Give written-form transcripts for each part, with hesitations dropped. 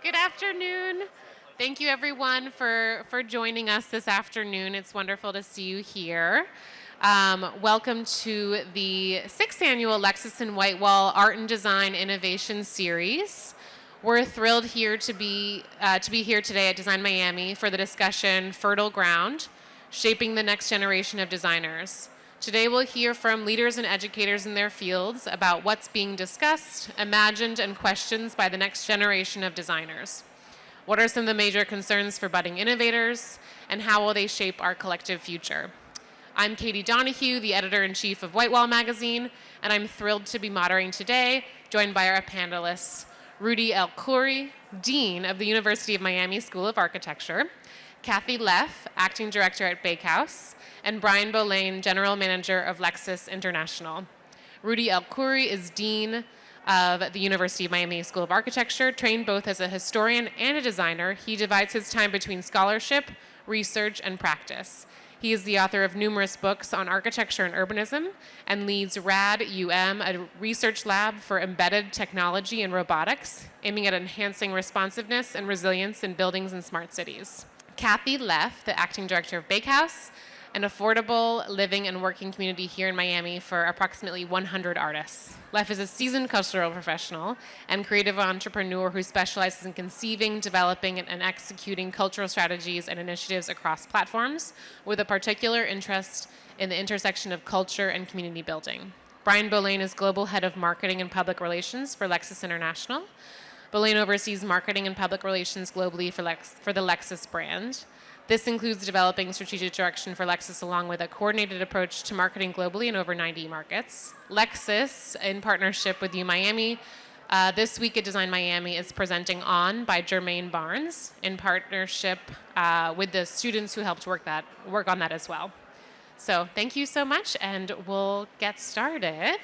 Good afternoon. Thank you everyone for joining us this afternoon. It's wonderful to see you here. Welcome to the 6th annual Lexus and Whitewall Art and Design Innovation Series. We're thrilled here to be here today at Design Miami for the discussion Fertile Ground, Shaping the Next Generation of Designers. Today we'll hear from leaders and educators in their fields about what's being discussed, imagined, and questioned by the next generation of designers. What are some of the major concerns for budding innovators, and how will they shape our collective future? I'm Katy, Donoghue, the editor-in-chief of Whitewall magazine, and I'm thrilled to be moderating today, joined by our panelists, el-Khoury, Dean of the University of Miami School of Architecture, Cathy Leff, acting director at Bakehouse, and Bolain, General Manager of Lexus International. el-Khoury is Dean of the University of Miami School of Architecture. Trained both as a historian and a designer, he divides his time between scholarship, research, and practice. He is the author of numerous books on architecture and urbanism and leads RAD-UM, a research lab for embedded technology and robotics, aiming at enhancing responsiveness and resilience in buildings and smart cities. Cathy Leff, the acting director of Bakehouse, an affordable living and working community here in Miami for approximately 100 artists. Leff is a seasoned cultural professional and creative entrepreneur who specializes in conceiving, developing, and executing cultural strategies and initiatives across platforms, with a particular interest in the intersection of culture and community building. Bolain is Global Head of Marketing and Public Relations for Lexus International. Bolain oversees marketing and public relations globally for the Lexus brand. This includes developing strategic direction for Lexus along with a coordinated approach to marketing globally in over 90 markets. Lexus, in partnership with UMiami, this week at Design Miami is presenting On by Jermaine Barnes in partnership with the students who helped work on that as well. So thank you so much, and we'll get started.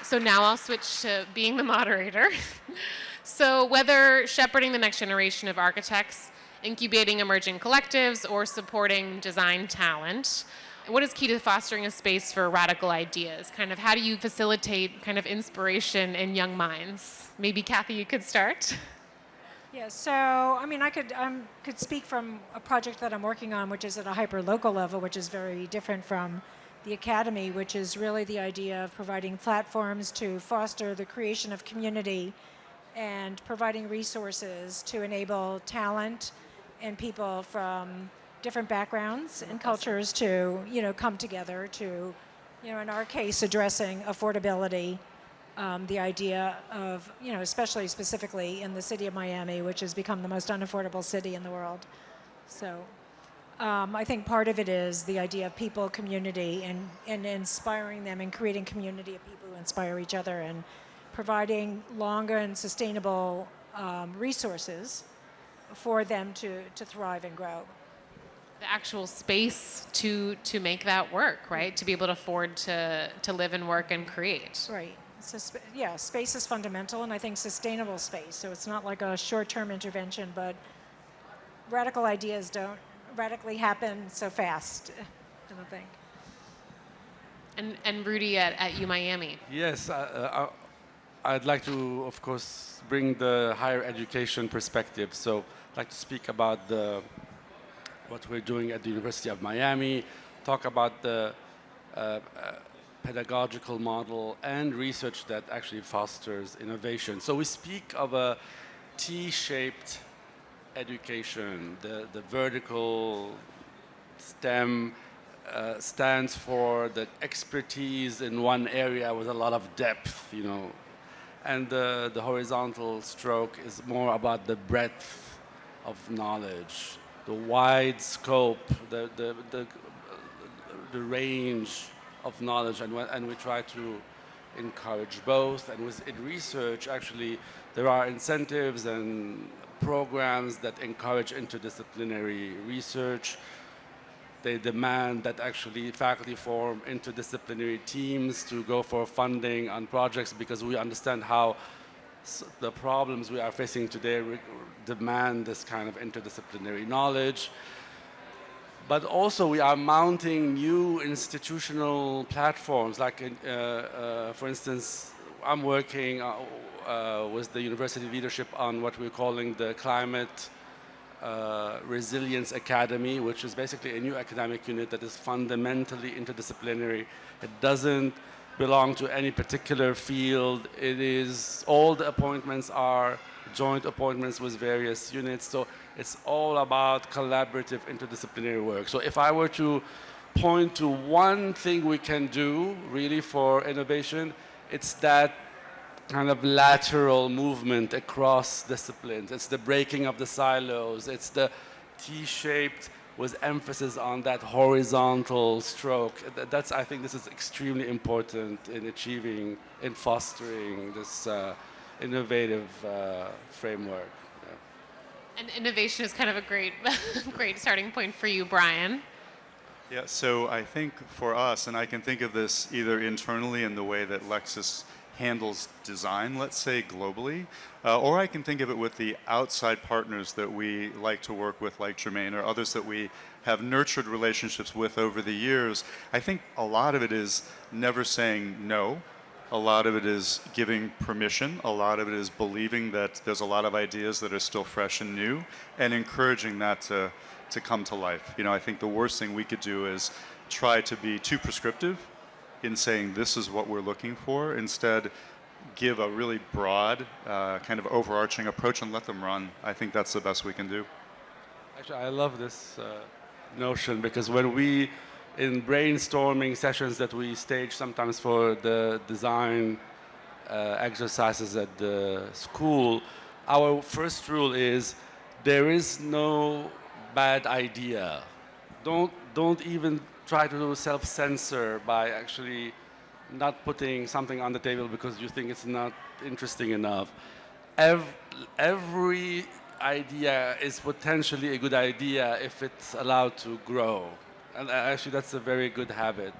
So now I'll switch to being the moderator. So whether shepherding the next generation of architects, incubating emerging collectives, or supporting design talent, what is key to fostering a space for radical ideas? Kind of how do you facilitate kind of inspiration in young minds? Maybe Cathy, you could start. Yeah, so I mean, I could speak from a project that I'm working on, which is at a hyper-local level, which is very different from the academy, which is really the idea of providing platforms to foster the creation of community and providing resources to enable talent and people from different backgrounds and cultures to, come together to, in our case, addressing affordability, the idea of, especially specifically in the city of Miami, which has become the most unaffordable city in the world. So I think part of it is the idea of people, community, and inspiring them and creating community of people who inspire each other and providing longer and sustainable resources for them to thrive and grow. The actual space to make that work, right? To be able to afford to live and work and create. Right. So space is fundamental, and I think sustainable space. So it's not like a short-term intervention, but radical ideas don't radically happen so fast, I don't think. And Rudy at UMiami. Yes, I'd like to, of course, bring the higher education perspective. So I'd like to speak about what we're doing at the University of Miami, talk about the pedagogical model and research that actually fosters innovation. So we speak of a T-shaped education. The vertical STEM stands for the expertise in one area with a lot of depth, and the horizontal stroke is more about the breadth of knowledge, the wide scope, the range of knowledge, and we try to encourage both. And in research, actually, there are incentives and programs that encourage interdisciplinary research. They demand that actually faculty form interdisciplinary teams to go for funding on projects, because we understand how the problems we are facing today demand this kind of interdisciplinary knowledge. But also we are mounting new institutional platforms, like for instance, I'm working with the university leadership on what we're calling the Climate Resilience Academy, which is basically a new academic unit that is fundamentally interdisciplinary. It doesn't belong to any particular field. It is, all the appointments are joint appointments with various units. So it's all about collaborative interdisciplinary work. So if I were to point to one thing we can do really for innovation, it's that kind of lateral movement across disciplines. It's the breaking of the silos. It's the T-shaped with emphasis on that horizontal stroke. That's, I think this is extremely important in achieving, in fostering this innovative framework. Yeah. And innovation is kind of a great, great starting point for you, Brian. Yeah, so I think for us, and I can think of this either internally in the way that Lexus handles design, let's say globally, or I can think of it with the outside partners that we like to work with, like Jermaine, or others that we have nurtured relationships with over the years. I think a lot of it is never saying no. A lot of it is giving permission. A lot of it is believing that there's a lot of ideas that are still fresh and new, and encouraging that to come to life. You know, I think the worst thing we could do is try to be too prescriptive in saying this is what we're looking for. Instead, give a really broad, kind of overarching approach and let them run. I think that's the best we can do. Actually, I love this notion, because when we, in brainstorming sessions that we stage sometimes for the design exercises at the school, our first rule is there is no bad idea. Don't even try to self-censor by actually not putting something on the table because you think it's not interesting enough. Every idea is potentially a good idea if it's allowed to grow. And actually, that's a very good habit.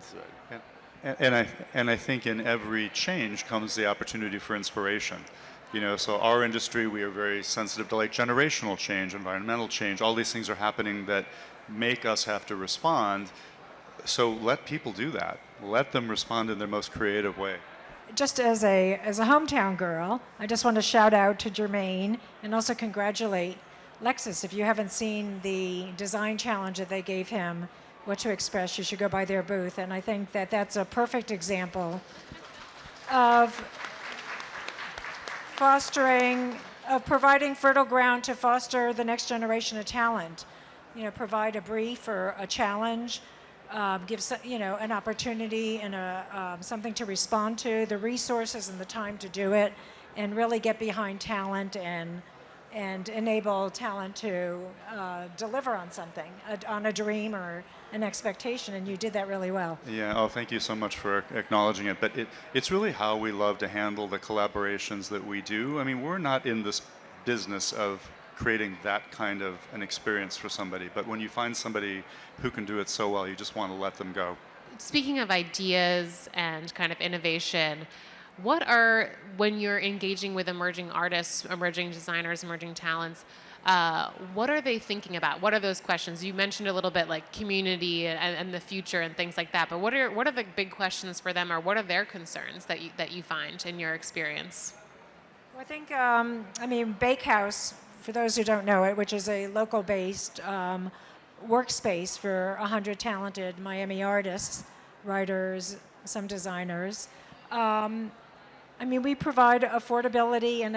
And I think in every change comes the opportunity for inspiration. You know, so our industry, we are very sensitive to like generational change, environmental change. All these things are happening that make us have to respond. So let people do that. Let them respond in their most creative way. Just as a hometown girl, I just want to shout out to Jermaine and also congratulate Lexus. If you haven't seen the design challenge that they gave him, What to Express, you should go by their booth. And I think that that's a perfect example of providing fertile ground to foster the next generation of talent. You know, provide a brief or a challenge, give an opportunity and something to respond to, the resources and the time to do it, and really get behind talent and enable talent to deliver on something, on a dream or an expectation, and you did that really well. Yeah, oh, thank you so much for acknowledging it. But it's really how we love to handle the collaborations that we do. I mean, we're not in this business of creating that kind of an experience for somebody, but when you find somebody who can do it so well, you just want to let them go. Speaking of ideas and kind of innovation, when you're engaging with emerging artists, emerging designers, emerging talents, what are they thinking about? What are those questions? You mentioned a little bit like community and the future and things like that, but what are the big questions for them, or what are their concerns that you find in your experience? Well, I think, Bakehouse, for those who don't know it, which is a local-based workspace for 100 talented Miami artists, writers, some designers. We provide affordability, and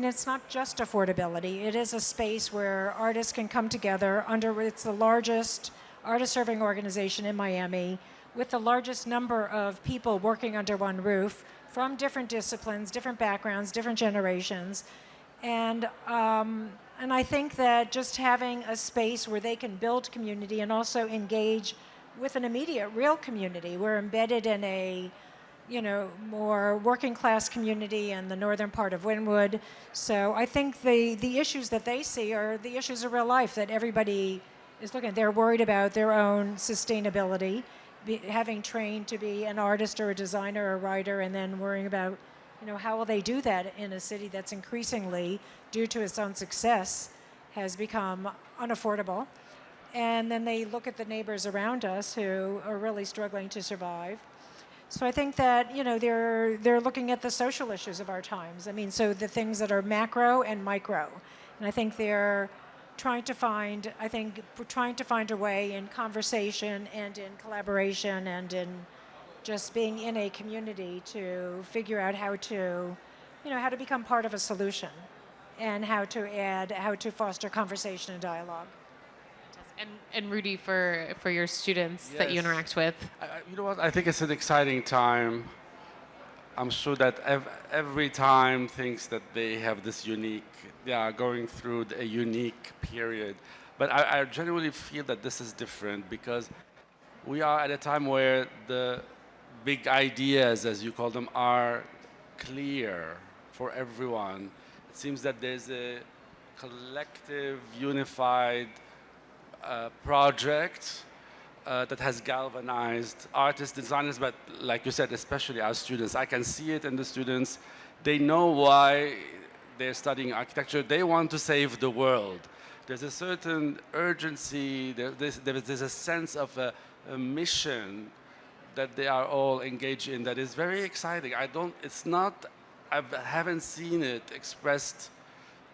it's not just affordability. It is a space where artists can come together it's the largest artist-serving organization in Miami, with the largest number of people working under one roof from different disciplines, different backgrounds, different generations. And I think that just having a space where they can build community and also engage with an immediate, real community. We're embedded in a more working class community in the northern part of Wynwood. So I think the issues that they see are the issues of real life that everybody is looking at. They're worried about their own sustainability, having trained to be an artist or a designer or a writer, and then worrying about how will they do that in a city that's increasingly, due to its own success, has become unaffordable. And then they look at the neighbors around us who are really struggling to survive. So I think that, they're looking at the social issues of our times. I mean, so the things that are macro and micro. And I think they're trying to find, we're trying to find a way in conversation and in collaboration and in just being in a community to figure out how to, how to become part of a solution and how to foster conversation and dialogue. And Rudy, for your students that you Yes. interact with. You know what? I think it's an exciting time. I'm sure that every time thinks that they have this unique, they are going through a unique period. But I genuinely feel that this is different because we are at a time where the big ideas, as you call them, are clear for everyone. It seems that there's a collective, unified project that has galvanized artists, designers, but like you said, especially our students. I can see it in the students. They know why they're studying architecture. They want to save the world. There's a certain urgency, there's a sense of a mission that they are all engaged in that is very exciting. I haven't seen it expressed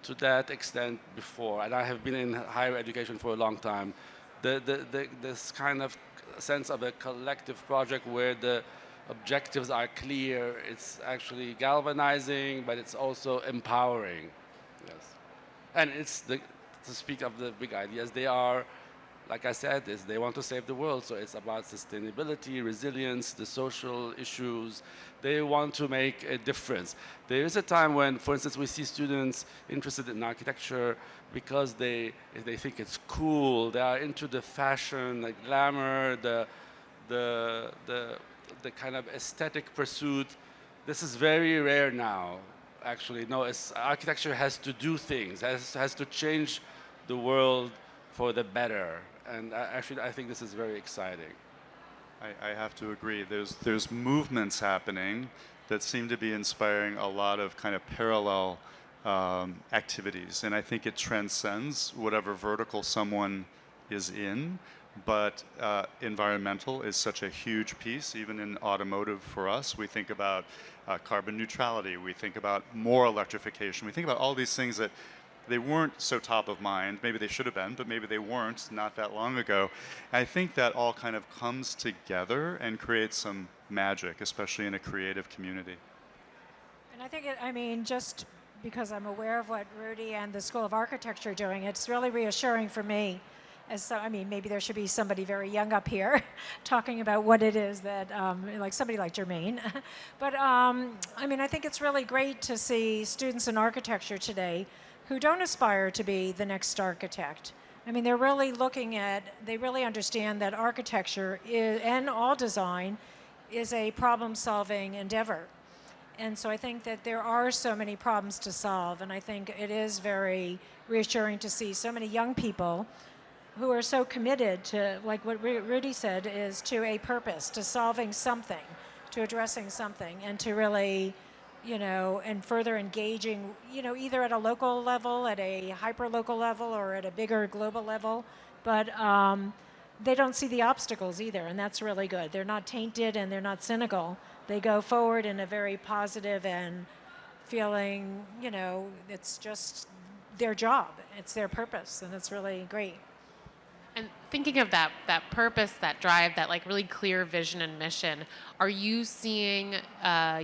to that extent before, and I have been in higher education for a long time. This kind of sense of a collective project where the objectives are clear, it's actually galvanizing, but it's also empowering. Yes. And to speak of the big ideas, they are, like I said, they want to save the world, so it's about sustainability, resilience, the social issues. They want to make a difference. There is a time when, for instance, we see students interested in architecture because they think it's cool. They are into the fashion, the glamour, the kind of aesthetic pursuit. This is very rare now, actually. No, architecture has to do things, has to change the world for the better. And actually, I think this is very exciting. I have to agree. There's movements happening that seem to be inspiring a lot of kind of parallel activities, and I think it transcends whatever vertical someone is in. But environmental is such a huge piece, even in automotive for us. We think about carbon neutrality. We think about more electrification. We think about all these things that they weren't so top of mind. Maybe they should have been, but maybe they weren't not that long ago. I think that all kind of comes together and creates some magic, especially in a creative community. And I think just because I'm aware of what Rudy and the School of Architecture are doing, it's really reassuring for me. Maybe there should be somebody very young up here talking about what it is that, like somebody like Jermaine. But I think it's really great to see students in architecture today who don't aspire to be the next architect. They're really they really understand that architecture and all design is a problem-solving endeavor. And so I think that there are so many problems to solve, and I think it is very reassuring to see so many young people who are so committed to, like what Rudy said, is to a purpose, to solving something, to addressing something, and to really, and further engaging, either at a local level, at a hyper-local level, or at a bigger global level. But they don't see the obstacles either, and that's really good. They're not tainted and they're not cynical. They go forward in a very positive and feeling, it's just their job. It's their purpose, and it's really great. And thinking of that purpose, that drive, that like really clear vision and mission, are you seeing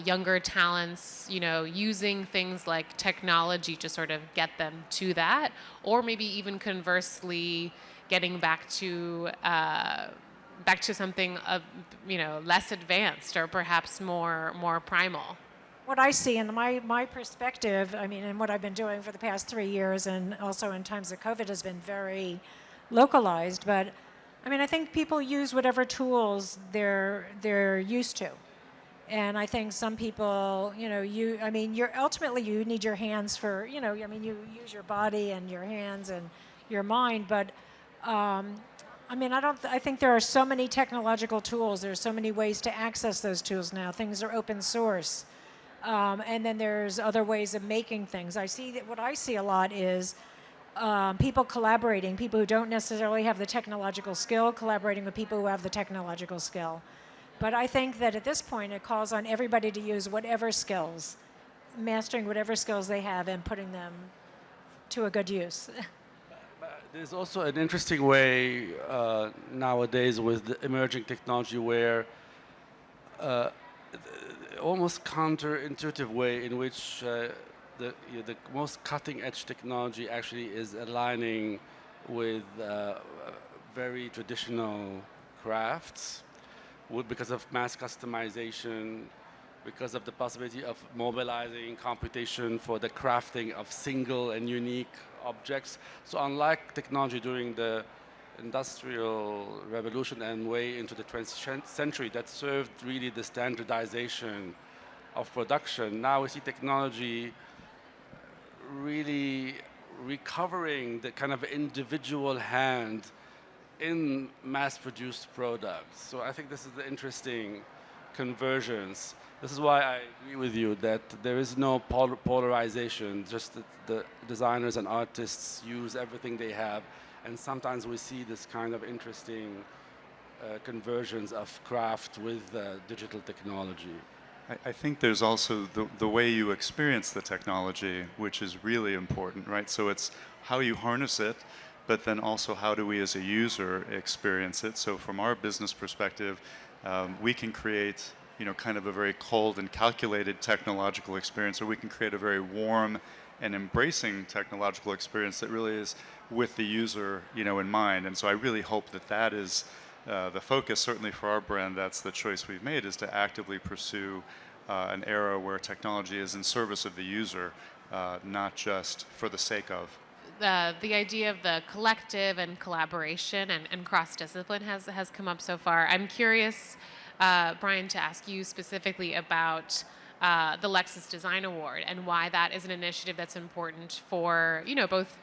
younger talents, using things like technology to sort of get them to that, or maybe even conversely, getting back to something of less advanced or perhaps more primal? What I see in my perspective, and what I've been doing for the past 3 years, and also in times of COVID, has been very localized, but I think people use whatever tools they're used to, and I think some people, ultimately you need your hands for, you use your body and your hands and your mind, but I think there are so many technological tools. There's so many ways to access those tools now. Things are open source, and then there's other ways of making things. What I see a lot is people collaborating, people who don't necessarily have the technological skill, collaborating with people who have the technological skill. But I think that at this point it calls on everybody to use whatever skills, mastering whatever skills they have and putting them to a good use. There's also an interesting way nowadays with the emerging technology where almost counterintuitive way in which the most cutting edge technology actually is aligning with very traditional crafts because of mass customization, because of the possibility of mobilizing computation for the crafting of single and unique objects. So unlike technology during the industrial revolution and way into the 20th century that served really the standardization of production, now we see technology really recovering the kind of individual hand in mass-produced products. So I think this is the interesting convergence. This is why I agree with you that there is no polarization, just that the designers and artists use everything they have, and sometimes we see this kind of interesting conversions of craft with digital technology. I think there's also the way you experience the technology, which is really important, right? So it's how you harness it, but then also how do we as a user experience it. So from our business perspective, we can create, kind of a very cold and calculated technological experience, or we can create a very warm and embracing technological experience that really is with the user, in mind. And so I really hope that that is the focus. Certainly for our brand, that's the choice we've made, is to actively pursue an era where technology is in service of the user, not just for the sake of. The idea of the collective and collaboration and cross-discipline has come up so far. I'm curious, Brian, to ask you specifically about the Lexus Design Award and why that is an initiative that's important for, both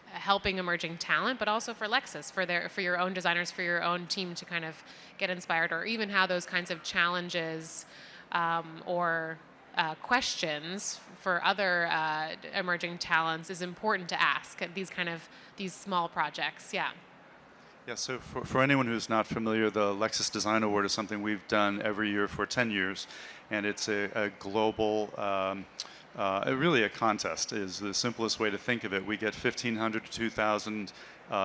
helping emerging talent, but also for Lexus, for your own designers, for your own team to kind of get inspired, or even how those kinds of challenges or questions for other emerging talents is important to ask at these small projects. Yeah. Yeah, so for anyone who's not familiar, the Lexus Design Award is something we've done every year for 10 years, and it's a global, really a contest is the simplest way to think of it. We get 1,500 to 2,000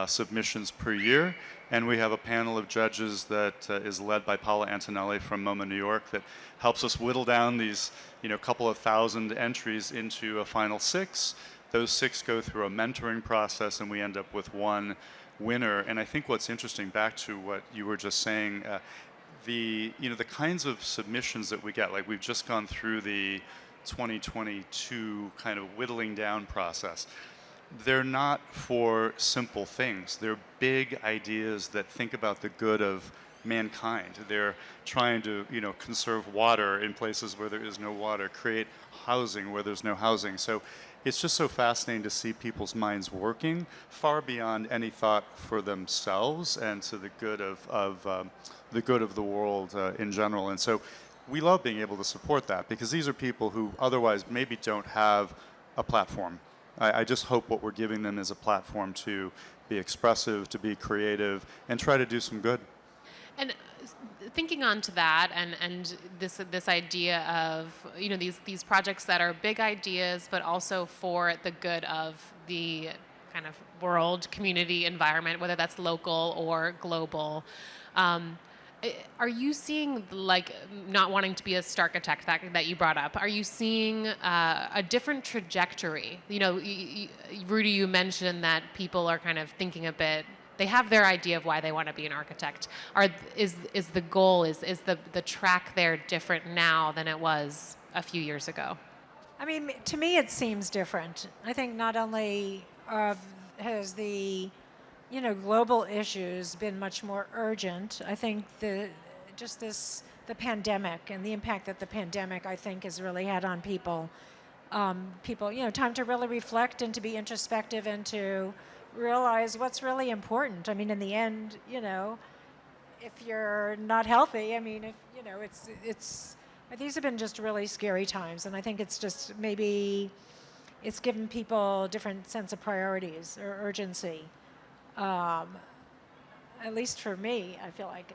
submissions per year, and we have a panel of judges that is led by Paula Antonelli from MoMA, New York, that helps us whittle down these, couple of thousand entries into a final 6. Those 6 go through a mentoring process, and we end up with one winner. And I think what's interesting, back to what you were just saying, the kinds of submissions that we get, like we've just gone through the 2022 kind of whittling down process. They're not for simple things. They're big ideas that think about the good of mankind. They're trying to, conserve water in places where there is no water, create housing where there's no housing. So it's just so fascinating to see people's minds working far beyond any thought for themselves and to the good of the world in general. And so we love being able to support that, because these are people who otherwise maybe don't have a platform. I just hope what we're giving them is a platform to be expressive, to be creative, and try to do some good. And thinking on to that, and this idea of these projects that are big ideas, but also for the good of the kind of world, community, environment, whether that's local or global. Are you seeing, like, not wanting to be a starchitect that you brought up, are you seeing a different trajectory? Rudy, you mentioned that people are kind of thinking a bit, they have their idea of why they want to be an architect. Is the goal, is the track there different now than it was a few years ago? I mean, to me it seems different. I think not only has the global issues been much more urgent. I think the pandemic and the impact that the pandemic, I think, has really had on people. Time to really reflect and to be introspective and to realize what's really important. I mean, in the end, if you're not healthy, I mean, these have been just really scary times, and I think it's just maybe it's given people a different sense of priorities or urgency. At least for me, I feel like.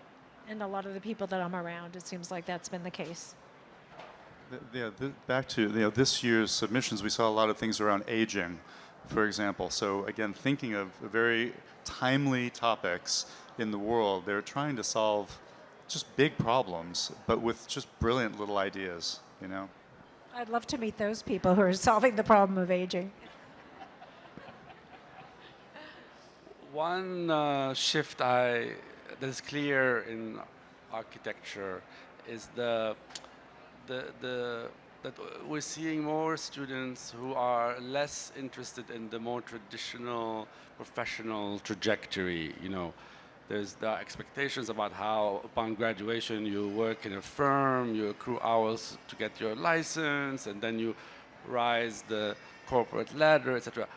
and a lot of the people that I'm around, it seems like that's been the case. Back to this year's submissions, we saw a lot of things around aging, for example. So again, thinking of very timely topics in the world, they're trying to solve just big problems, but with just brilliant little ideas, you know? I'd love to meet those people who are solving the problem of aging. One shift that is clear in architecture is that we're seeing more students who are less interested in the more traditional professional trajectory. You know, there are expectations about how upon graduation you work in a firm, you accrue hours to get your license, and then you rise the corporate ladder, etc.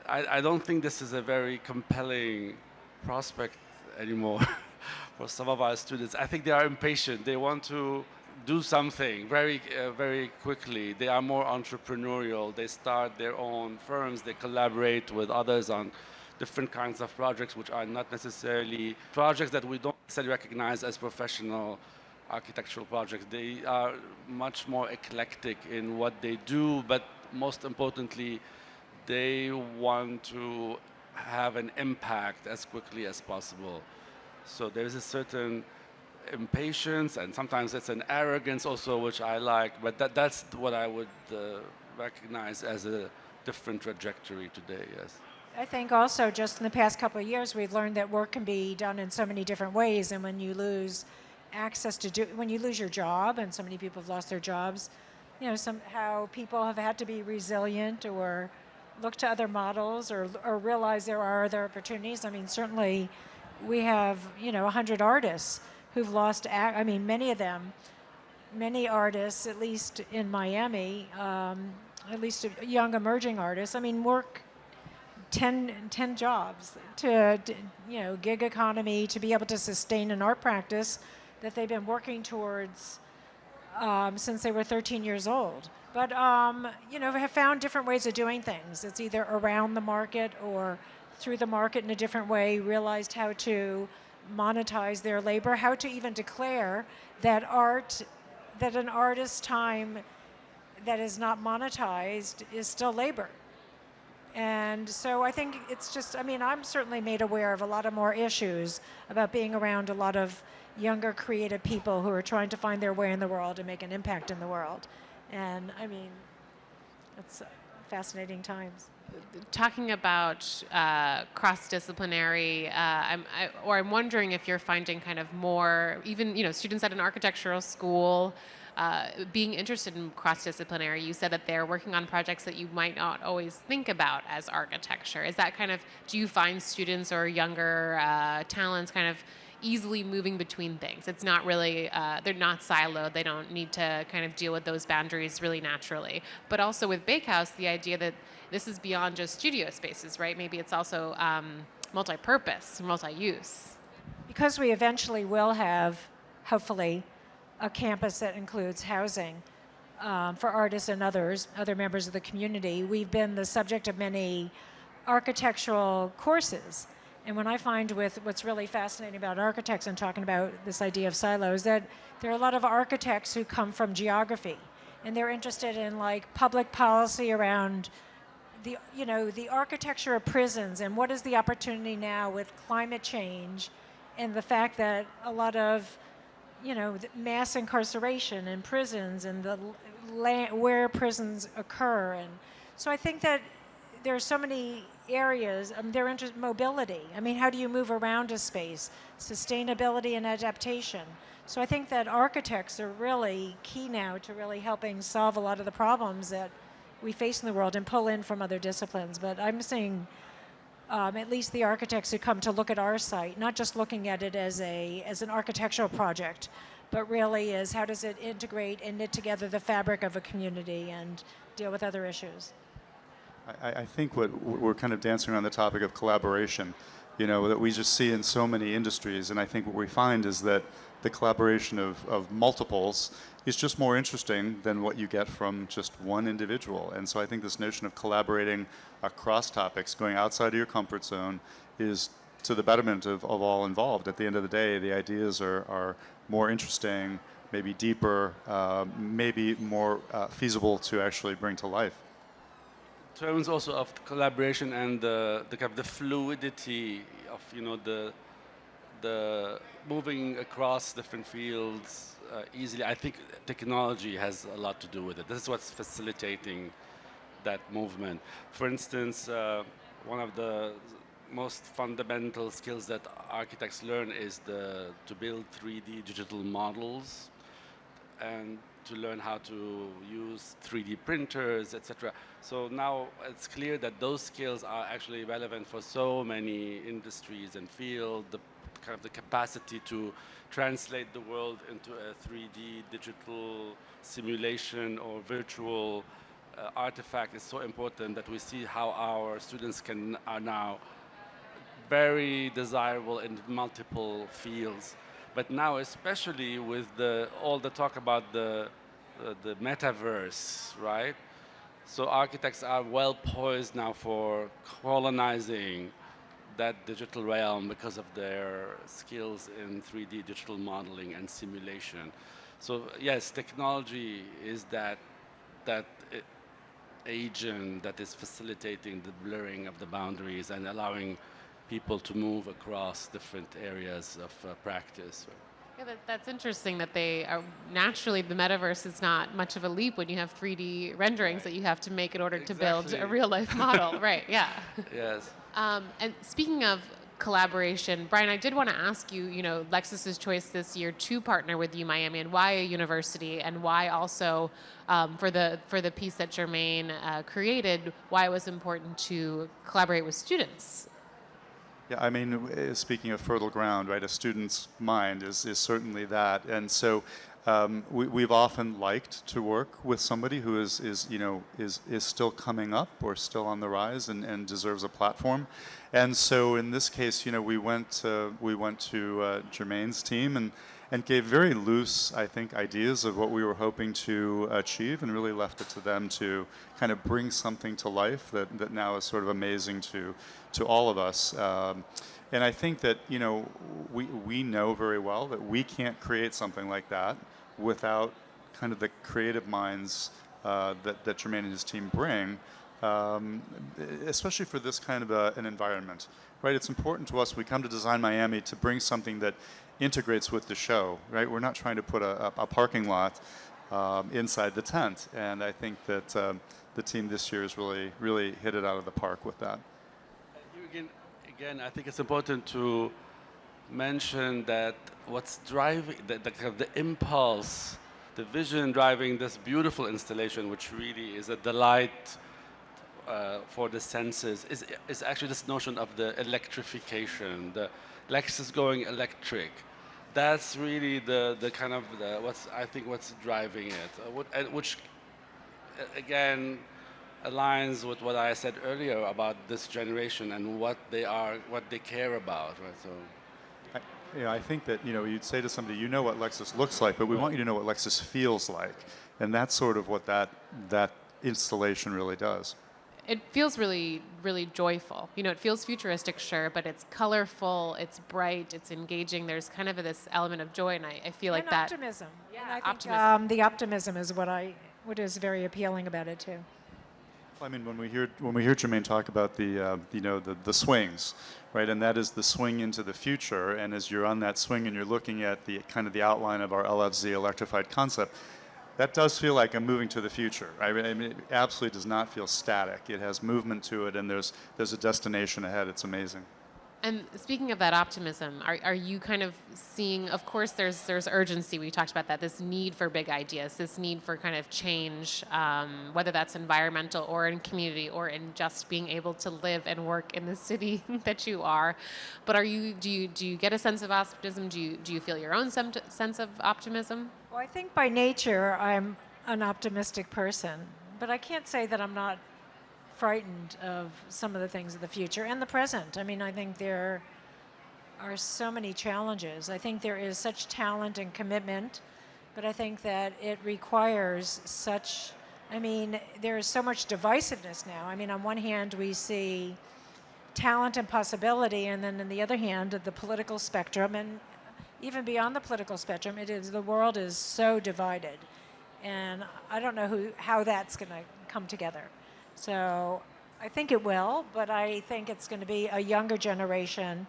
I don't think this is a very compelling prospect anymore for some of our students. I think they are impatient. They want to do something very quickly. They are more entrepreneurial. They start their own firms. They collaborate with others on different kinds of projects, which are not necessarily projects that we don't necessarily recognize as professional architectural projects. They are much more eclectic in what they do, but most importantly, they want to have an impact as quickly as possible. So there's a certain impatience, and sometimes it's an arrogance also, which I like, but that's what I would recognize as a different trajectory today, yes. I think also just in the past couple of years, we've learned that work can be done in so many different ways, and when you lose access to when you lose your job, and so many people have lost their jobs, you know, somehow people have had to be resilient or look to other models or realize there are other opportunities. I mean, certainly we have, 100 artists who've lost, many of them, many artists, at least in Miami, at least young emerging artists, work 10 jobs to, gig economy, to be able to sustain an art practice that they've been working towards since they were 13 years old. But, have found different ways of doing things. It's either around the market or through the market in a different way, realized how to monetize their labor, how to even declare that an artist's time that is not monetized is still labor. And so I think it's just, I'm certainly made aware of a lot of more issues about being around a lot of younger creative people who are trying to find their way in the world and make an impact in the world. And it's fascinating times. Talking about cross-disciplinary, I'm wondering if you're finding kind of more, even students at an architectural school being interested in cross-disciplinary. You said that they're working on projects that you might not always think about as architecture. Is that kind of, do you find students or younger talents kind of easily moving between things? It's not really, they're not siloed. They don't need to kind of deal with those boundaries really naturally. But also with Bakehouse, the idea that this is beyond just studio spaces, right? Maybe it's also multi-purpose, multi-use. Because we eventually will have, hopefully, a campus that includes housing for artists and other members of the community, we've been the subject of many architectural courses. And when I find with what's really fascinating about architects and talking about this idea of silos, that there are a lot of architects who come from geography, and they're interested in public policy around the architecture of prisons, and what is the opportunity now with climate change and the fact that a lot of mass incarceration in prisons and the where prisons occur. And so I think that there are so many areas. They're interested in mobility. How do you move around a space? Sustainability and adaptation. So I think that architects are really key now to really helping solve a lot of the problems that we face in the world and pull in from other disciplines. But I'm seeing at least the architects who come to look at our site, not just looking at it as an architectural project, but really as how does it integrate and knit together the fabric of a community and deal with other issues. I think what we're kind of dancing around the topic of collaboration, that we just see in so many industries. And I think what we find is that the collaboration of multiples is just more interesting than what you get from just one individual. And so I think this notion of collaborating across topics, going outside of your comfort zone, is to the betterment of all involved. At the end of the day, the ideas are more interesting, maybe deeper, maybe more feasible to actually bring to life. In terms also of the collaboration and the kind of the fluidity of the moving across different fields easily, I think technology has a lot to do with it. This is what's facilitating that movement. For instance, one of the most fundamental skills that architects learn is to build 3D digital models and to learn how to use 3D printers, etc. So now it's clear that those skills are actually relevant for so many industries and fields. The kind of the capacity to translate the world into a 3D digital simulation or virtual artifact is so important that we see how our students are now very desirable in multiple fields. But now, especially with all the talk about the metaverse, right? So architects are well poised now for colonizing that digital realm because of their skills in 3D digital modeling and simulation. So yes, technology is that agent that is facilitating the blurring of the boundaries and allowing people to move across different areas of practice. Yeah, that's interesting that they are naturally, the metaverse is not much of a leap when you have 3D renderings that you have to make in order to build a real life model. Right, yeah. Yes. And speaking of collaboration, Brian, I did want to ask you, Lexus's choice this year to partner with UMiami, and why a university, and why also for the piece that Jermaine created, why it was important to collaborate with students. Yeah, I mean, speaking of fertile ground, right, a student's mind is certainly that. And so we've often liked to work with somebody who is still coming up or still on the rise and deserves a platform. And so in this case, we went to Jermaine's team and gave very loose, I think, ideas of what we were hoping to achieve, and really left it to them to kind of bring something to life that now is sort of amazing to all of us. And I think that we know very well that we can't create something like that without kind of the creative minds that Jermaine and his team bring, especially for this kind of an environment. Right? It's important to us. We come to Design Miami to bring something that integrates with the show. Right? We're not trying to put a parking lot inside the tent, and I think that the team this year has really hit it out of the park with that. Again, I think it's important to mention that what's driving the impulse, the vision driving this beautiful installation, which really is a delight for the senses, is actually this notion of the electrification, the Lexus going electric. That's really the kind of what's driving it, which again aligns with what I said earlier about this generation and what they care about, right? So, I think that you'd say to somebody, what Lexus looks like, but we want you to know what Lexus feels like, and that's sort of what that installation really does. It feels really, really joyful. It feels futuristic, sure, but it's colorful, it's bright, it's engaging. There's kind of this element of joy, and I feel like that. Optimism. Yeah, and I think, optimism. The optimism is what is very appealing about it too. I mean, when we hear Jermaine talk about the swings, right, and that is the swing into the future, and as you're on that swing and you're looking at the kind of the outline of our LFZ electrified concept, that does feel like I'm moving to the future. Right? I mean, it absolutely does not feel static. It has movement to it, and there's a destination ahead. It's amazing. And speaking of that optimism, are you kind of seeing, of course there's urgency, we talked about that, this need for big ideas, this need for kind of change, whether that's environmental or in community or in just being able to live and work in the city that you are. But do you get a sense of optimism? Do you feel your own sense of optimism? Well, I think by nature I'm an optimistic person, but I can't say that I'm not frightened of some of the things of the future and the present. I mean, I think there are so many challenges. I think there is such talent and commitment, but I think that it requires there is so much divisiveness now. I mean, on one hand, we see talent and possibility, and then on the other hand, the political spectrum, and even beyond the political spectrum, the world is so divided, and I don't know how that's going to come together. So I think it will, but I think it's going to be a younger generation.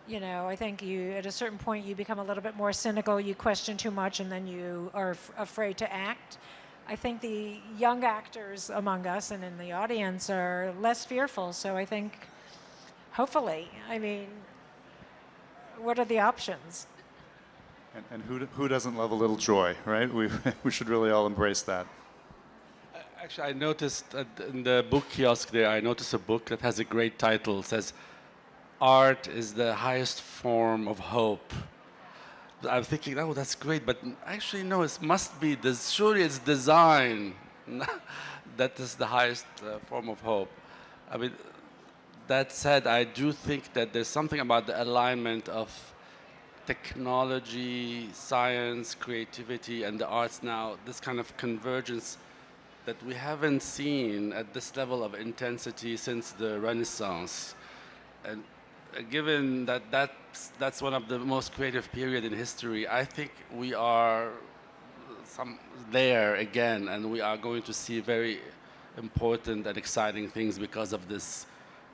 You know, I think at a certain point you become a little bit more cynical, you question too much, and then you are afraid to act. I think the young actors among us and in the audience are less fearful, so I think, hopefully, I mean, what are the options? And who doesn't love a little joy, right? We should really all embrace that. Actually, I noticed in the book kiosk there, I noticed a book that has a great title. It says, "Art is the highest form of hope." I'm thinking, oh, that's great, but actually, no, it must be, surely it's design that is the highest form of hope. I mean, that said, I do think that there's something about the alignment of technology, science, creativity, and the arts now, this kind of convergence that we haven't seen at this level of intensity since the Renaissance. And given that that's one of the most creative period in history, I think we are there again, and we are going to see very important and exciting things because of this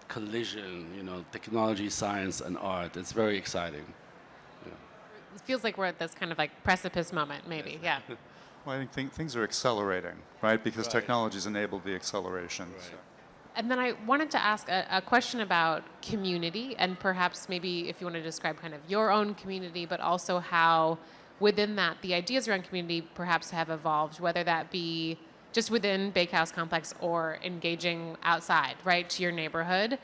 collision, you know, technology, science, and art. It's very exciting. Yeah. It feels like we're at this kind of like precipice moment, maybe. Yeah. Well, I think things are accelerating, right? Because Right. technology's enabled the acceleration. Right. So. And then I wanted to ask a question about community, and perhaps maybe if you want to describe kind of your own community, but also how within that the ideas around community perhaps have evolved, whether that be just within Bakehouse Complex or engaging outside, right, to your neighborhood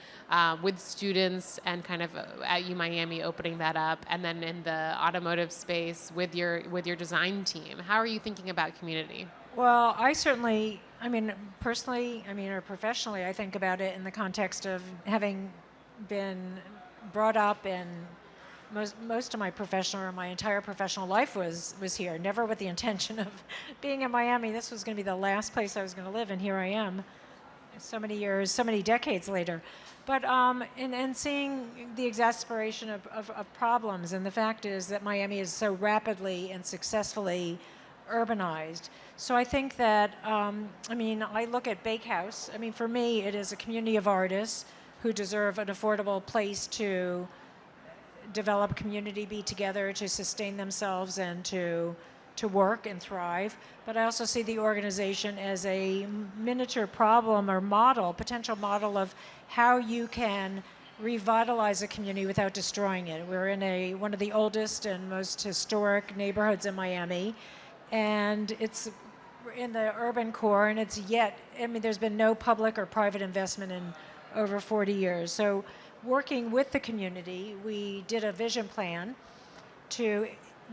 with students and kind of at UMiami opening that up, and then in the automotive space with your design team. How are you thinking about community? Well, I certainly, I mean, personally, I mean, or professionally, I think about it in the context of having been brought up in most of my professional, or my entire professional life was here, never with the intention of being in Miami. This was going to be the last place I was going to live, and here I am so many years, so many decades later. But and seeing the exasperation of problems, and the fact is that Miami is so rapidly and successfully urbanized. So I think that, I mean, I look at Bakehouse. I mean, for me, it is a community of artists who deserve an affordable place to develop community, be together, to sustain themselves, and to work and thrive. But I also see the organization as a miniature problem or model, potential model of how you can revitalize a community without destroying it. We're in one of the oldest and most historic neighborhoods in Miami, and it's in the urban core, and I mean, there's been no public or private investment in over 40 years. So working with the community, we did a vision plan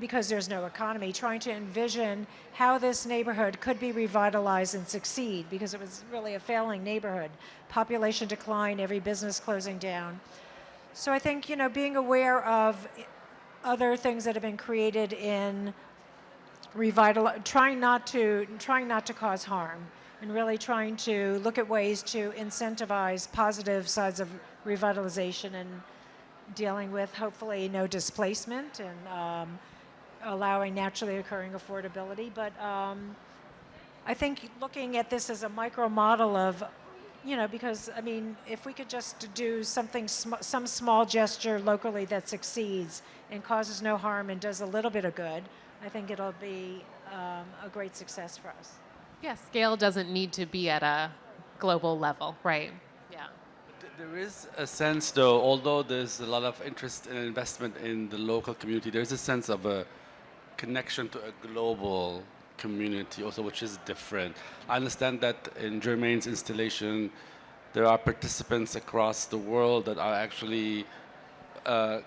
because there's no economy, trying to envision how this neighborhood could be revitalized and succeed, because it was really a failing neighborhood. Population decline, every business closing down. So I think, you know, being aware of other things that have been created in trying not to cause harm, and really trying to look at ways to incentivize positive sides of revitalization, and dealing with hopefully no displacement, and allowing naturally occurring affordability. But I think looking at this as a micro model of, you know, because I mean, if we could just do something, some small gesture locally that succeeds and causes no harm and does a little bit of good, I think it'll be a great success for us. Yeah, scale doesn't need to be at a global level, right? Yeah. There is a sense, though, although there's a lot of interest and investment in the local community, there's a sense of a connection to a global community also, which is different. I understand that in Germain's installation, there are participants across the world that are actually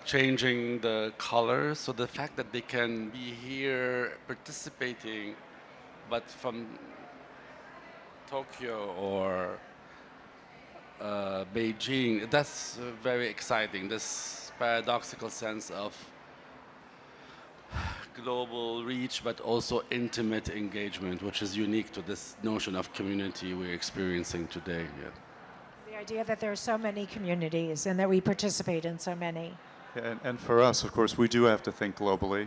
changing the colors. So the fact that they can be here participating, but from Tokyo or Beijing, that's very exciting. This paradoxical sense of global reach, but also intimate engagement, which is unique to this notion of community we're experiencing today. Yeah. The idea that there are so many communities and that we participate in so many. Yeah, and for us, of course, we do have to think globally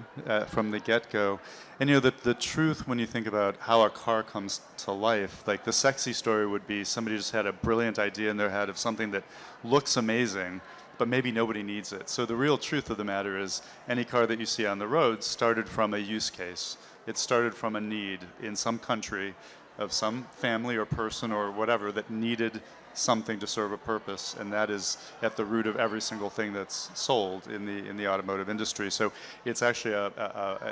from the get-go. And the truth when you think about how a car comes to life, like the sexy story would be somebody just had a brilliant idea in their head of something that looks amazing, but maybe nobody needs it. So the real truth of the matter is any car that you see on the road started from a use case. It started from a need in some country of some family or person or whatever that needed something to serve a purpose, and that is at the root of every single thing that's sold in the automotive industry. So it's actually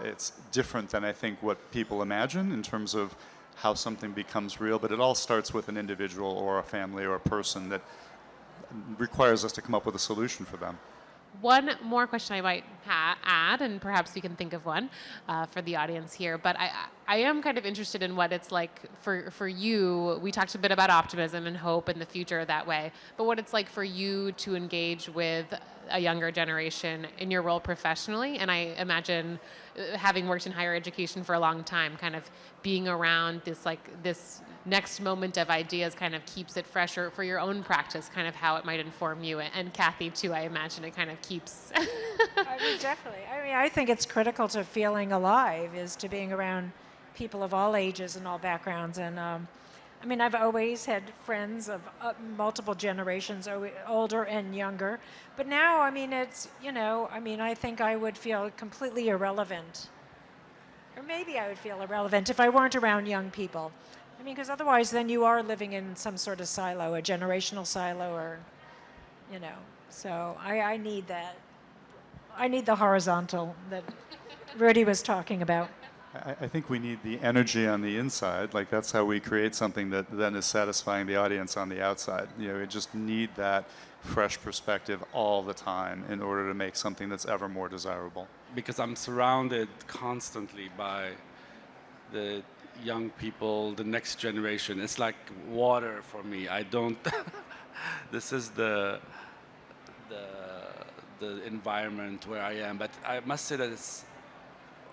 it's different than I think what people imagine in terms of how something becomes real, but it all starts with an individual or a family or a person that requires us to come up with a solution for them. One more question I might add, and perhaps we can think of one for the audience here, but I am kind of interested in what it's like for you. We talked a bit about optimism and hope and the future that way, but what it's like for you to engage with a younger generation in your role professionally. And I imagine, having worked in higher education for a long time, kind of being around this next moment of ideas kind of keeps it fresher for your own practice, kind of how it might inform you. And Cathy, too, I imagine it kind of keeps... I mean, definitely. I mean, I think it's critical to feeling alive, is to being around people of all ages and all backgrounds. And I mean, I've always had friends of multiple generations, older and younger. But now, I mean, it's, I mean, I think I would feel completely irrelevant. Or maybe I would feel irrelevant if I weren't around young people. I mean, because otherwise then you are living in some sort of silo, a generational silo, or, So I need that. I need the horizontal that Rudy was talking about. I think we need the energy on the inside. Like, that's how we create something that then is satisfying the audience on the outside. We just need that fresh perspective all the time in order to make something that's ever more desirable. Because I'm surrounded constantly by the young people, the next generation. It's like water for me. I don't... This is the environment where I am. But I must say that it's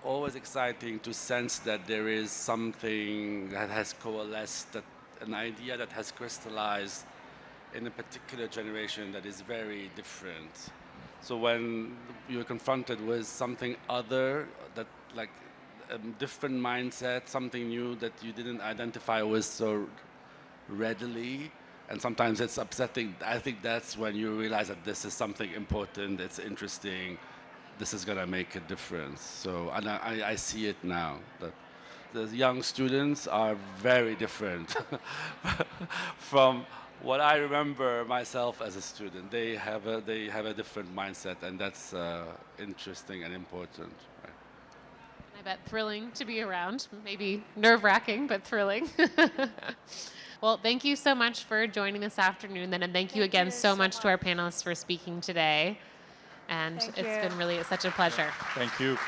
always exciting to sense that there is something that has coalesced, that an idea that has crystallized in a particular generation that is very different. So when you're confronted with something other, that like a different mindset, something new that you didn't identify with so readily, and sometimes it's upsetting, I think that's when you realize that this is something important, it's interesting, this is going to make a difference. So, and I see it now, that the young students are very different from what I remember myself as a student. They have a different mindset, and that's interesting and important. Right? I bet thrilling to be around. Maybe nerve-wracking, but thrilling. Well, thank you so much for joining this afternoon, then, and thank you again so much to our panelists for speaking today. And it's been really such a pleasure. Thank you.